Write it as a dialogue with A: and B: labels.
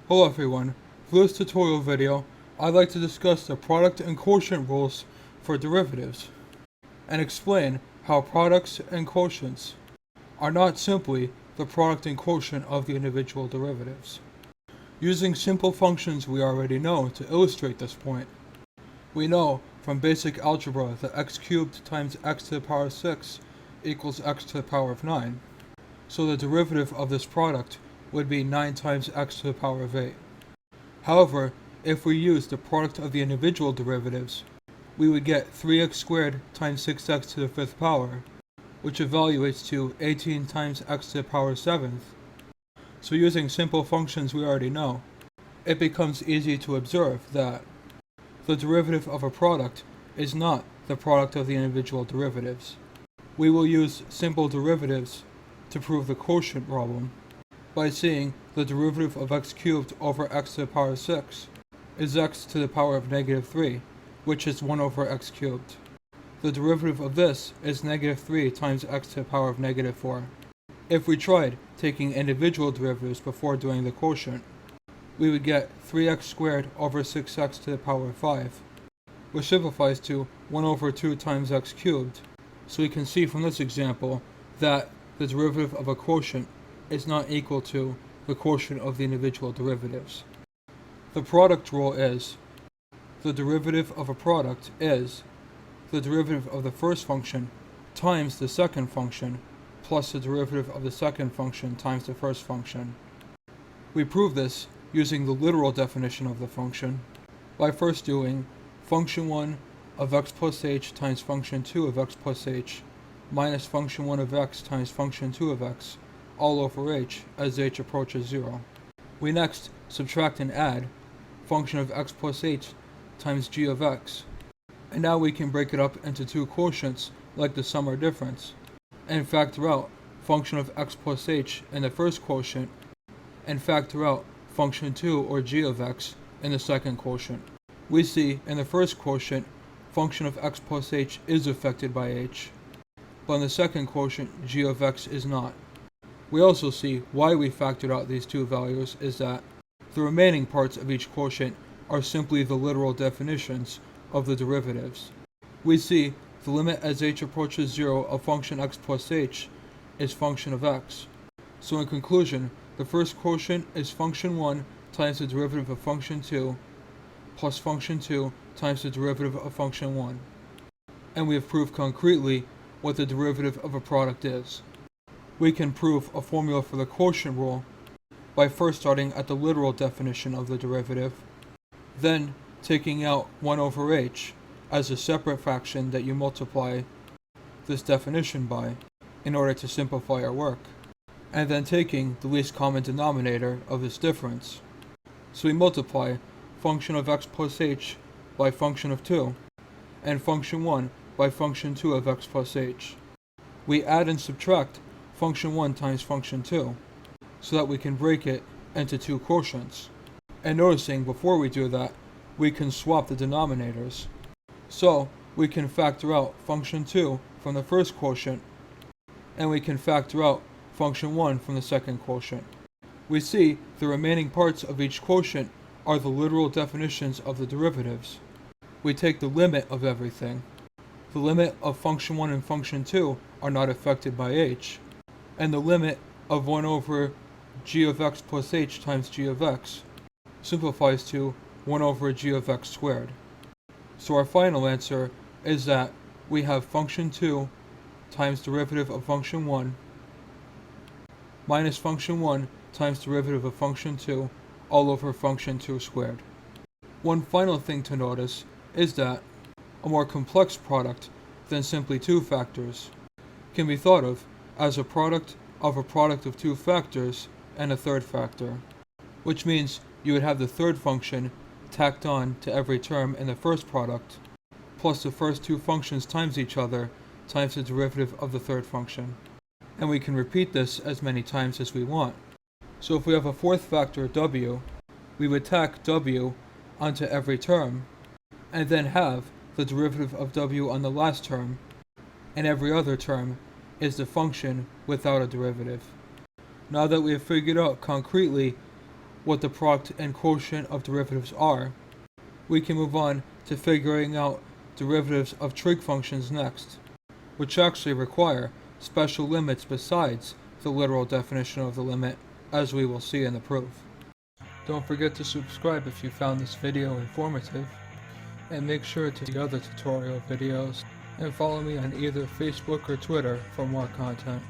A: Hello everyone, for this tutorial video, I'd like to discuss the product and quotient rules for derivatives, and explain how products and quotients are not simply the product and quotient of the individual derivatives. Using simple functions we already know to illustrate this point, we know from basic algebra that x cubed times x to the power of 6 equals x to the power of 9, so the derivative of this product would be 9 times x to the power of 8. However, if we use the product of the individual derivatives, we would get 3x squared times 6x to the 5th power, which evaluates to 18 times x to the power 7th. So using simple functions we already know, it becomes easy to observe that the derivative of a product is not the product of the individual derivatives. We will use simple derivatives to prove the quotient problem by seeing the derivative of x cubed over x to the power of 6 is x to the power of negative 3, which is 1 over x cubed. The derivative of this is negative 3 times x to the power of negative 4. If we tried taking individual derivatives before doing the quotient, we would get 3x squared over 6x to the power of 5, which simplifies to 1 over 2 times x cubed. So we can see from this example that the derivative of a quotient is not equal to the quotient of the individual derivatives. The product rule is the derivative of a product is the derivative of the first function times the second function plus the derivative of the second function times the first function. We prove this using the literal definition of the function by first doing function 1 of x plus h times function 2 of x plus h minus function 1 of x times function 2 of x all over h as h approaches 0. We next subtract and add function of x plus h times g of x, and now we can break it up into two quotients like the sum or difference, and factor out function of x plus h in the first quotient, and factor out function 2 or g of x in the second quotient. We see in the first quotient function of x plus h is affected by h, but in the second quotient g of x is not. We also see why we factored out these two values is that the remaining parts of each quotient are simply the literal definitions of the derivatives. We see the limit as h approaches 0 of function x plus h is function of x. So in conclusion, the first quotient is function 1 times the derivative of function 2 plus function 2 times the derivative of function 1. And we have proved concretely what the derivative of a product is. We can prove a formula for the quotient rule by first starting at the literal definition of the derivative, then taking out 1 over h as a separate fraction that you multiply this definition by in order to simplify our work, and then taking the least common denominator of this difference. So we multiply function of x plus h by function of 2, and function 1 by function 2 of x plus h. We add and subtract function 1 times function 2, so that we can break it into two quotients. And noticing before we do that, we can swap the denominators. So we can factor out function 2 from the first quotient, and we can factor out function 1 from the second quotient. We see the remaining parts of each quotient are the literal definitions of the derivatives. We take the limit of everything. The limit of function 1 and function 2 are not affected by h, and the limit of 1 over g of x plus h times g of x simplifies to 1 over g of x squared. So our final answer is that we have function 2 times derivative of function 1 minus function 1 times derivative of function 2 all over function 2 squared. One final thing to notice is that a more complex product than simply two factors can be thought of as a product of two factors and a third factor, which means you would have the third function tacked on to every term in the first product, plus the first two functions times each other times the derivative of the third function. And we can repeat this as many times as we want. So if we have a fourth factor w, we would tack w onto every term, and then have the derivative of w on the last term, and every other term is the function without a derivative. Now that we have figured out concretely what the product and quotient of derivatives are, we can move on to figuring out derivatives of trig functions next, which actually require special limits besides the literal definition of the limit, as we will see in the proof. Don't forget to subscribe if you found this video informative, and make sure to see the other tutorial videos, and follow me on either Facebook or Twitter for more content.